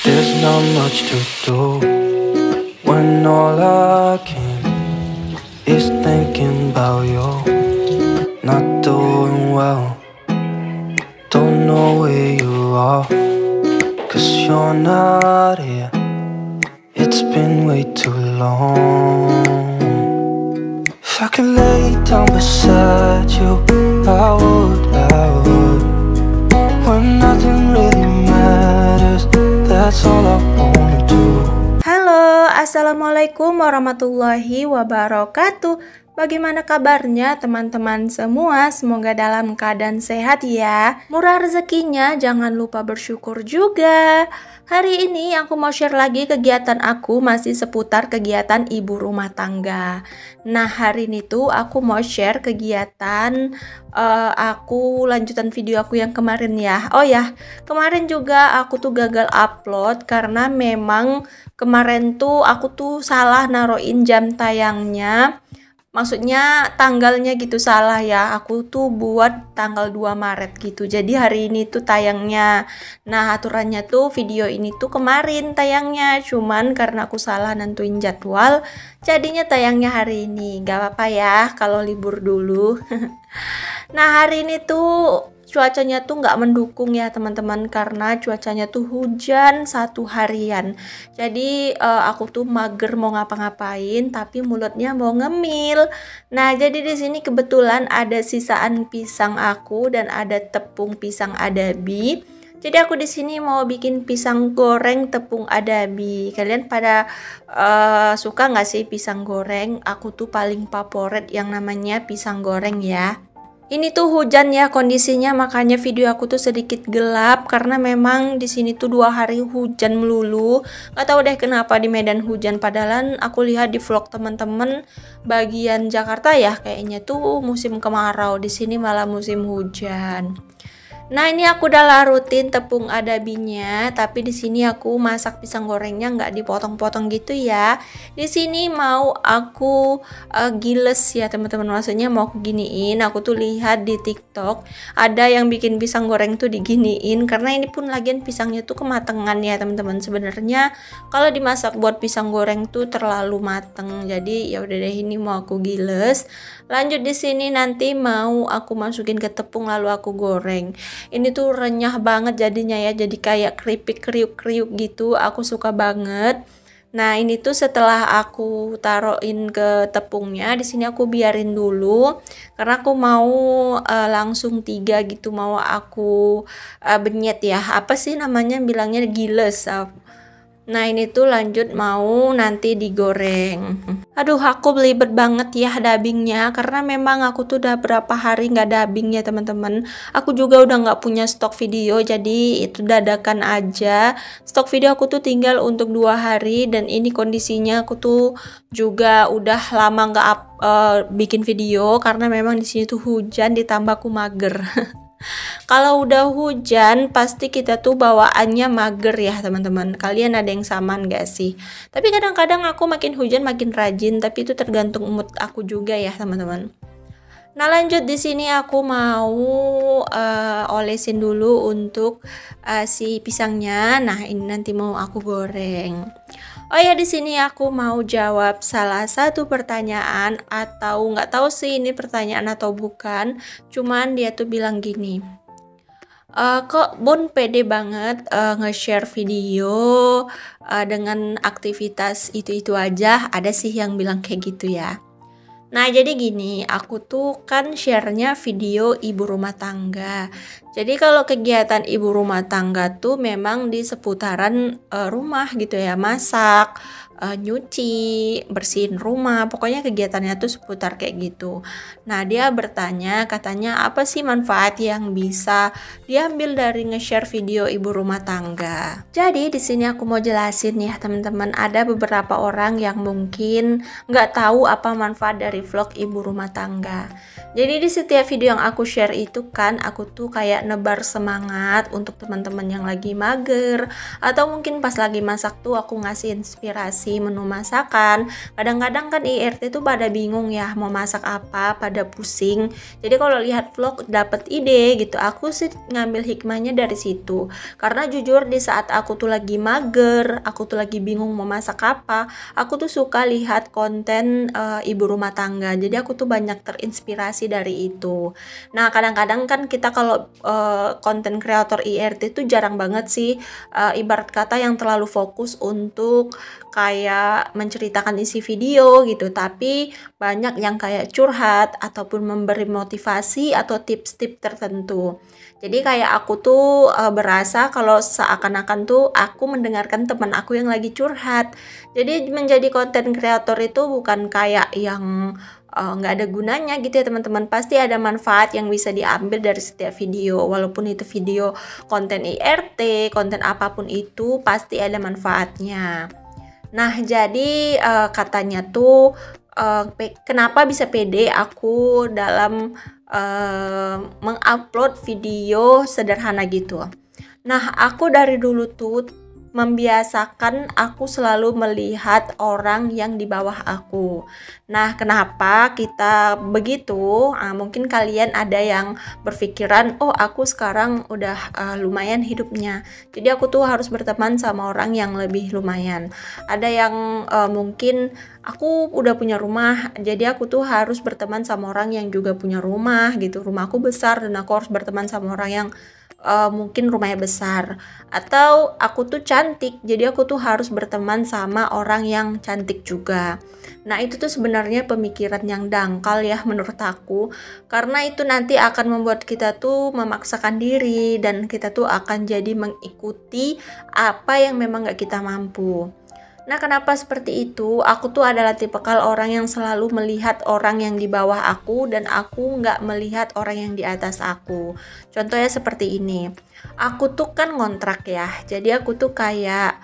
There's not much to do when all I can is thinking about you. Not doing well, don't know where you are, 'cause you're not here. It's been way too long. If I could lay down beside you, I would. When nothing really matters, that's all I wanna do. Halo, assalamualaikum warahmatullahi wabarakatuh. Bagaimana kabarnya teman-teman semua? Semoga dalam keadaan sehat ya. Murah rezekinya, jangan lupa bersyukur juga. Hari ini aku mau share lagi kegiatan aku masih seputar kegiatan ibu rumah tangga. Nah, hari ini tuh aku mau share kegiatan aku lanjutan video aku yang kemarin ya. Oh ya, kemarin juga aku tuh gagal upload karena memang kemarin tuh aku tuh salah naruhin jam tayangnya. Maksudnya tanggalnya gitu salah ya. Aku tuh buat tanggal 2 Maret gitu. Jadi hari ini tuh tayangnya. Nah, aturannya tuh video ini tuh kemarin tayangnya. Cuman karena aku salah nentuin jadwal, jadinya tayangnya hari ini. Gak apa-apa ya kalau libur dulu. Nah, hari ini tuh cuacanya tuh nggak mendukung ya teman-teman, karena cuacanya tuh hujan satu harian. Jadi aku tuh mager mau ngapa-ngapain, tapi mulutnya mau ngemil. Nah, jadi di sini kebetulan ada sisaan pisang aku dan ada tepung pisang adabi. Jadi aku di sini mau bikin pisang goreng tepung adabi. Kalian pada suka nggak sih pisang goreng? Aku tuh paling favorit yang namanya pisang goreng ya. Ini tuh hujan ya kondisinya, makanya video aku tuh sedikit gelap karena memang di sini tuh 2 hari hujan melulu. Gak tahu deh kenapa di Medan hujan, padahal aku lihat di vlog teman-teman bagian Jakarta ya kayaknya tuh musim kemarau, di sini malah musim hujan. Nah, ini aku udah larutin tepung adabinya, tapi di sini aku masak pisang gorengnya nggak dipotong-potong gitu ya. Di sini mau aku giles ya teman-teman, maksudnya mau aku giniin. Aku tuh lihat di TikTok ada yang bikin pisang goreng tuh diginiin, karena ini pun lagian pisangnya tuh kematangan ya teman-teman. Sebenarnya kalau dimasak buat pisang goreng tuh terlalu mateng. Jadi ya udah deh, ini mau aku giles. Lanjut di sini nanti mau aku masukin ke tepung lalu aku goreng. Ini tuh renyah banget jadinya ya, jadi kayak keripik kriuk-kriuk gitu. Aku suka banget. Nah, ini tuh setelah aku taruhin ke tepungnya, di sini aku biarin dulu karena aku mau langsung 3 gitu, mau aku benyet ya. Apa sih namanya bilangnya, giles. Nah, ini tuh lanjut mau nanti digoreng. Aduh, aku belibet banget ya dubbingnya, karena memang aku tuh udah berapa hari nggak dubbing ya teman-teman. Aku juga udah nggak punya stok video, jadi itu dadakan aja. Stok video aku tuh tinggal untuk 2 hari, dan ini kondisinya aku tuh juga udah lama nggak bikin video karena memang di sini tuh hujan ditambah aku mager. Kalau udah hujan pasti kita tuh bawaannya mager ya teman-teman. Kalian ada yang sama nggak sih? Tapi kadang-kadang aku makin hujan makin rajin, tapi itu tergantung mood aku juga ya teman-teman. Nah, lanjut di sini aku mau olesin dulu untuk si pisangnya. Nah, ini nanti mau aku goreng. Oh ya, di sini aku mau jawab salah satu pertanyaan, atau nggak tahu sih ini pertanyaan atau bukan. Cuman dia tuh bilang gini, kok Bon pede banget nge-share video dengan aktivitas itu-itu aja. Ada sih yang bilang kayak gitu ya. Nah, jadi gini, aku tuh kan share-nya video ibu rumah tangga. Jadi kalau kegiatan ibu rumah tangga tuh memang di seputaran rumah gitu ya, masak, nyuci, bersihin rumah, pokoknya kegiatannya tuh seputar kayak gitu. Nah, dia bertanya, katanya apa sih manfaat yang bisa diambil dari nge-share video ibu rumah tangga. Jadi di sini aku mau jelasin ya teman-teman, ada beberapa orang yang mungkin nggak tahu apa manfaat dari vlog ibu rumah tangga. Jadi di setiap video yang aku share itu kan aku tuh kayak kayak nebar semangat untuk teman-teman yang lagi mager, atau mungkin pas lagi masak tuh aku ngasih inspirasi menu masakan. Kadang-kadang kan IRT tuh pada bingung ya mau masak apa, pada pusing. Jadi kalau lihat vlog dapet ide gitu, aku sih ngambil hikmahnya dari situ. Karena jujur di saat aku tuh lagi mager, aku tuh lagi bingung mau masak apa, aku tuh suka lihat konten ibu rumah tangga. Jadi aku tuh banyak terinspirasi dari itu. Nah, kadang-kadang kan kita kalau konten kreator IRT itu jarang banget sih ibarat kata yang terlalu fokus untuk kayak menceritakan isi video gitu, tapi banyak yang kayak curhat ataupun memberi motivasi atau tips-tips tertentu. Jadi kayak aku tuh berasa kalau seakan-akan tuh aku mendengarkan teman aku yang lagi curhat. Jadi menjadi konten kreator itu bukan kayak yang nggak ada gunanya gitu ya teman-teman. Pasti ada manfaat yang bisa diambil dari setiap video, walaupun itu video konten IRT, konten apapun itu pasti ada manfaatnya. Nah, jadi katanya tuh kenapa bisa pede aku dalam mengupload video sederhana gitu. Nah, aku dari dulu tuh membiasakan aku selalu melihat orang yang di bawah aku. Nah, kenapa kita begitu? Mungkin kalian ada yang berpikiran, oh aku sekarang udah lumayan hidupnya, jadi aku tuh harus berteman sama orang yang lebih lumayan. Ada yang mungkin aku udah punya rumah, jadi aku tuh harus berteman sama orang yang juga punya rumah gitu. Rumahku besar dan aku harus berteman sama orang yang mungkin rumahnya besar. Atau aku tuh cantik, jadi aku tuh harus berteman sama orang yang cantik juga. Nah, itu tuh sebenarnya pemikiran yang dangkal ya menurut aku, karena itu nanti akan membuat kita tuh memaksakan diri dan kita tuh akan jadi mengikuti apa yang memang gak kita mampu. Nah, kenapa seperti itu? Aku tuh adalah tipikal orang yang selalu melihat orang yang di bawah aku dan aku nggak melihat orang yang di atas aku. Contohnya seperti ini. Aku tuh kan ngontrak ya, jadi aku tuh kayak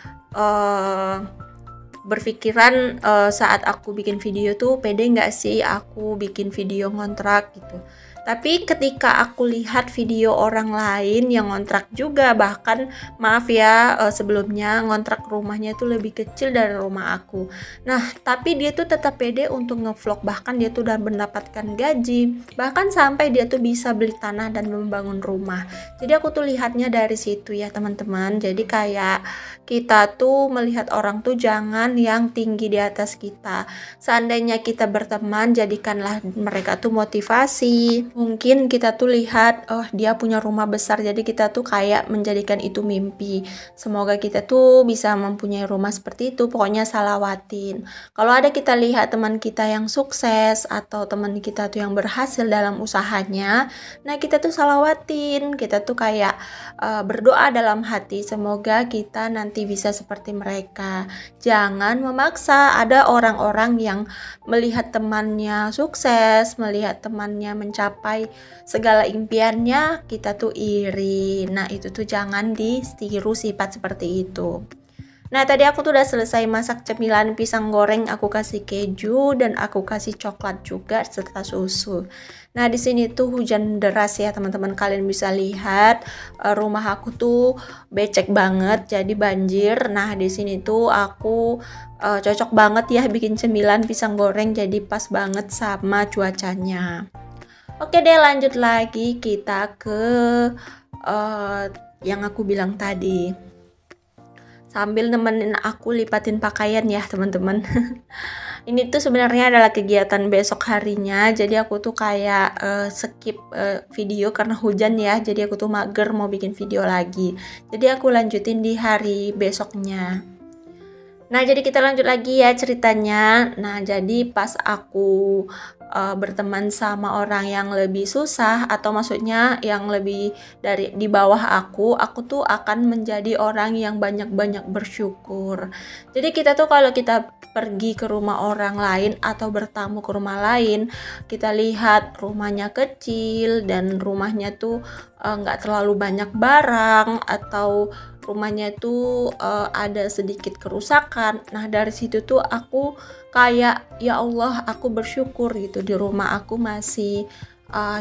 berpikiran saat aku bikin video tuh pede nggak sih aku bikin video ngontrak gitu. Tapi ketika aku lihat video orang lain yang ngontrak juga, bahkan maaf ya sebelumnya ngontrak rumahnya itu lebih kecil dari rumah aku. Nah, tapi dia tuh tetap pede untuk ngevlog, bahkan dia tuh udah mendapatkan gaji, bahkan sampai dia tuh bisa beli tanah dan membangun rumah. Jadi aku tuh lihatnya dari situ ya teman-teman. Jadi kayak kita tuh melihat orang tuh jangan yang tinggi di atas kita. Seandainya kita berteman, jadikanlah mereka tuh motivasi. Mungkin kita tuh lihat, oh dia punya rumah besar, jadi kita tuh kayak menjadikan itu mimpi. Semoga kita tuh bisa mempunyai rumah seperti itu. Pokoknya salawatin. Kalau ada kita lihat teman kita yang sukses atau teman kita tuh yang berhasil dalam usahanya, nah kita tuh salawatin. Kita tuh kayak berdoa dalam hati, semoga kita nanti bisa seperti mereka. Jangan memaksa. Ada orang-orang yang melihat temannya sukses, melihat temannya mencapai segala impiannya, kita tuh iri. Nah, itu tuh jangan ditiru sifat seperti itu. Nah, tadi aku tuh udah selesai masak cemilan pisang goreng, aku kasih keju dan aku kasih coklat juga serta susu. Nah, di sini tuh hujan deras ya, teman-teman. Kalian bisa lihat rumah aku tuh becek banget, jadi banjir. Nah, di sini tuh aku cocok banget ya bikin cemilan pisang goreng, jadi pas banget sama cuacanya. Oke deh, lanjut lagi kita ke yang aku bilang tadi. Sambil nemenin aku lipatin pakaian ya teman-teman. Ini tuh sebenarnya adalah kegiatan besok harinya. Jadi aku tuh kayak skip video karena hujan ya. Jadi aku tuh mager mau bikin video lagi. Jadi aku lanjutin di hari besoknya. Nah, jadi kita lanjut lagi ya ceritanya. Nah, jadi pas aku berteman sama orang yang lebih susah, atau maksudnya yang lebih dari di bawah aku tuh akan menjadi orang yang banyak-banyak bersyukur. Jadi kita tuh kalau kita pergi ke rumah orang lain atau bertamu ke rumah lain, kita lihat rumahnya kecil dan rumahnya tuh nggak terlalu banyak barang, atau rumahnya itu ada sedikit kerusakan. Nah, dari situ tuh aku kayak ya Allah, aku bersyukur gitu di rumah aku masih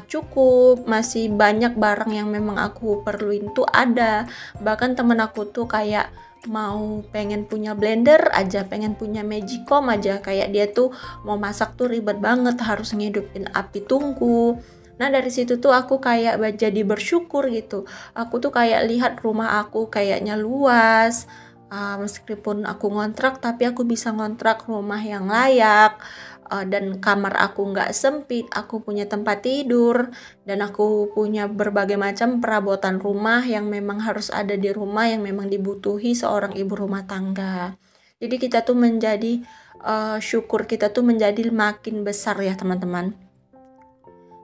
cukup, masih banyak barang yang memang aku perluin tuh ada. Bahkan temen aku tuh kayak mau pengen punya blender aja, pengen punya magicom aja, kayak dia tuh mau masak tuh ribet banget, harus ngidupin api tungku. Nah dari situ tuh aku kayak jadi bersyukur gitu. Aku tuh kayak lihat rumah aku kayaknya luas. Meskipun aku ngontrak, tapi aku bisa ngontrak rumah yang layak. Dan kamar aku nggak sempit, aku punya tempat tidur, dan aku punya berbagai macam perabotan rumah yang memang harus ada di rumah, yang memang dibutuhi seorang ibu rumah tangga. Jadi kita tuh menjadi syukur kita tuh menjadi makin besar ya teman-teman.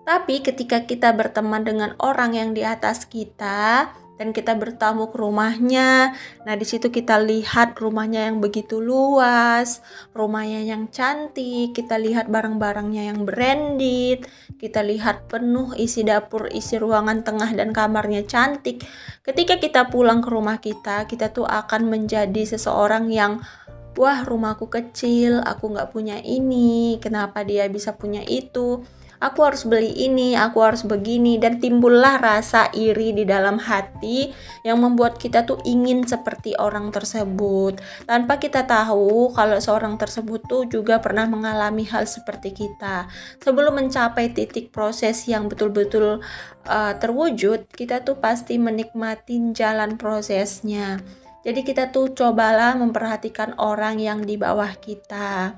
Tapi ketika kita berteman dengan orang yang di atas kita dan kita bertamu ke rumahnya, nah di situ kita lihat rumahnya yang begitu luas, rumahnya yang cantik, kita lihat barang-barangnya yang branded, kita lihat penuh isi dapur, isi ruangan tengah dan kamarnya cantik. Ketika kita pulang ke rumah kita tuh akan menjadi seseorang yang wah, rumahku kecil, aku nggak punya ini, kenapa dia bisa punya itu? Aku harus beli ini, aku harus begini, dan timbullah rasa iri di dalam hati yang membuat kita tuh ingin seperti orang tersebut, tanpa kita tahu kalau seorang tersebut tuh juga pernah mengalami hal seperti kita. Sebelum mencapai titik proses yang betul-betul terwujud, kita tuh pasti menikmati jalan prosesnya. Jadi kita tuh cobalah memperhatikan orang yang di bawah kita.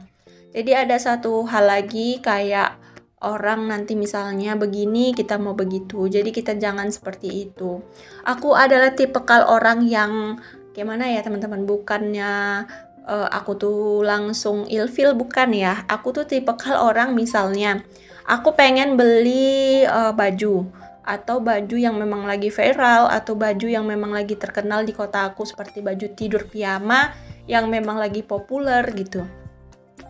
Jadi ada satu hal lagi, kayak orang nanti misalnya begini, kita mau begitu. Jadi kita jangan seperti itu. Aku adalah tipikal orang yang gimana ya teman-teman, bukannya aku tuh langsung ilfil, bukan ya. Aku tuh tipikal orang, misalnya aku pengen beli baju, atau baju yang memang lagi viral, atau baju yang memang lagi terkenal di kota aku, seperti baju tidur piyama yang memang lagi populer gitu.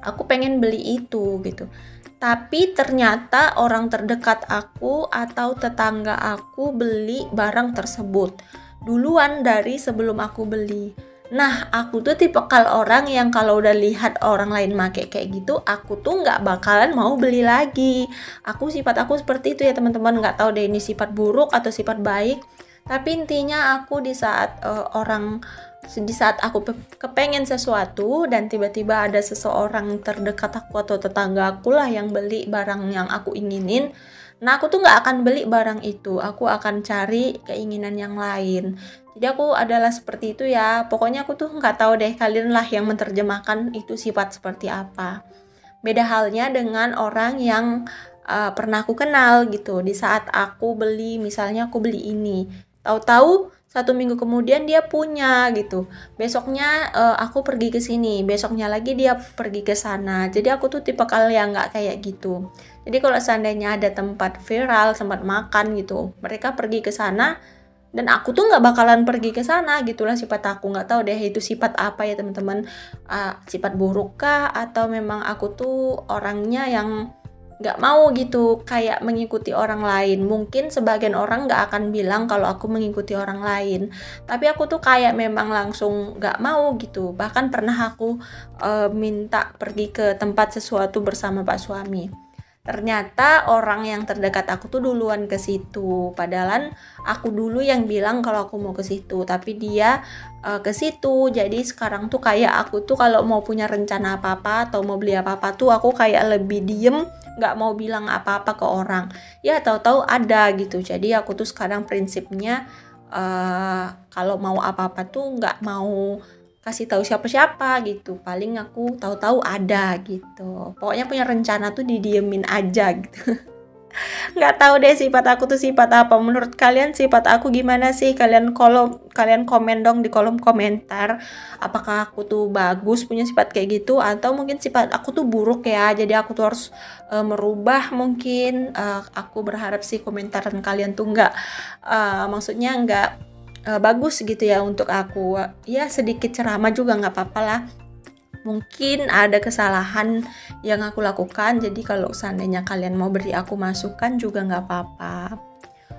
Aku pengen beli itu gitu. Tapi ternyata orang terdekat aku atau tetangga aku beli barang tersebut duluan dari sebelum aku beli. Nah, aku tuh tipikal orang yang kalau udah lihat orang lain make kayak gitu, aku tuh nggak bakalan mau beli lagi. Sifat aku seperti itu ya teman-teman. Nggak tahu deh ini sifat buruk atau sifat baik. Tapi intinya aku di saat aku kepengen sesuatu dan tiba-tiba ada seseorang terdekat aku atau tetangga aku lah yang beli barang yang aku inginin, nah aku tuh nggak akan beli barang itu, aku akan cari keinginan yang lain. Jadi aku adalah seperti itu ya. Pokoknya aku tuh nggak tahu deh, kalian lah yang menerjemahkan itu sifat seperti apa. Beda halnya dengan orang yang pernah aku kenal gitu. Di saat aku beli, misalnya aku beli ini, tahu-tahu 1 minggu kemudian dia punya gitu. Besoknya aku pergi ke sini, besoknya lagi dia pergi ke sana. Jadi aku tuh tipe yang nggak kayak gitu. Jadi kalau seandainya ada tempat viral, tempat makan gitu, mereka pergi ke sana dan aku tuh nggak bakalan pergi ke sana. Gitulah sifat aku. Nggak tahu deh itu sifat apa ya teman-teman. Sifat buruk kah, atau memang aku tuh orangnya yang nggak mau gitu kayak mengikuti orang lain. Mungkin sebagian orang nggak akan bilang kalau aku mengikuti orang lain, tapi aku tuh kayak memang langsung nggak mau gitu. Bahkan pernah aku minta pergi ke tempat sesuatu bersama Pak suami. Ternyata orang yang terdekat aku tuh duluan ke situ, padahal aku dulu yang bilang kalau aku mau ke situ, tapi dia ke situ. Jadi sekarang tuh kayak aku tuh kalau mau punya rencana apa-apa atau mau beli apa-apa tuh aku kayak lebih diem, nggak mau bilang apa-apa ke orang. Ya tahu-tahu ada gitu. Jadi aku tuh sekarang prinsipnya kalau mau apa-apa tuh nggak mau kasih tahu siapa-siapa gitu. Paling aku tahu-tahu ada gitu. Pokoknya punya rencana tuh didiemin aja gitu. Nggak tahu deh sifat aku tuh sifat apa. Menurut kalian sifat aku gimana sih? Kalian komen dong di kolom komentar. Apakah aku tuh bagus punya sifat kayak gitu, atau mungkin sifat aku tuh buruk ya. Jadi aku tuh harus merubah mungkin. Aku berharap sih komentaran kalian tuh maksudnya nggak bagus gitu ya untuk aku. Ya sedikit ceramah juga nggak apa-apa lah. Mungkin ada kesalahan yang aku lakukan, jadi kalau seandainya kalian mau beri aku masukan juga nggak apa-apa.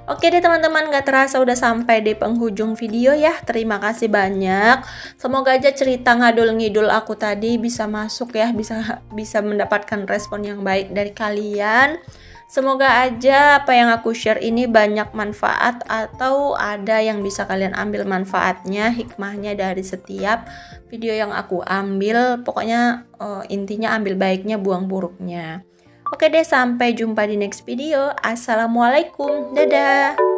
Oke deh teman-teman, gak terasa udah sampai di penghujung video ya. Terima kasih banyak. Semoga aja cerita ngadul-ngidul aku tadi bisa masuk ya, bisa mendapatkan respon yang baik dari kalian. Semoga aja apa yang aku share ini banyak manfaat atau ada yang bisa kalian ambil manfaatnya, hikmahnya dari setiap video yang aku ambil. Pokoknya intinya ambil baiknya, buang buruknya. Oke deh, sampai jumpa di next video. Assalamualaikum, dadah.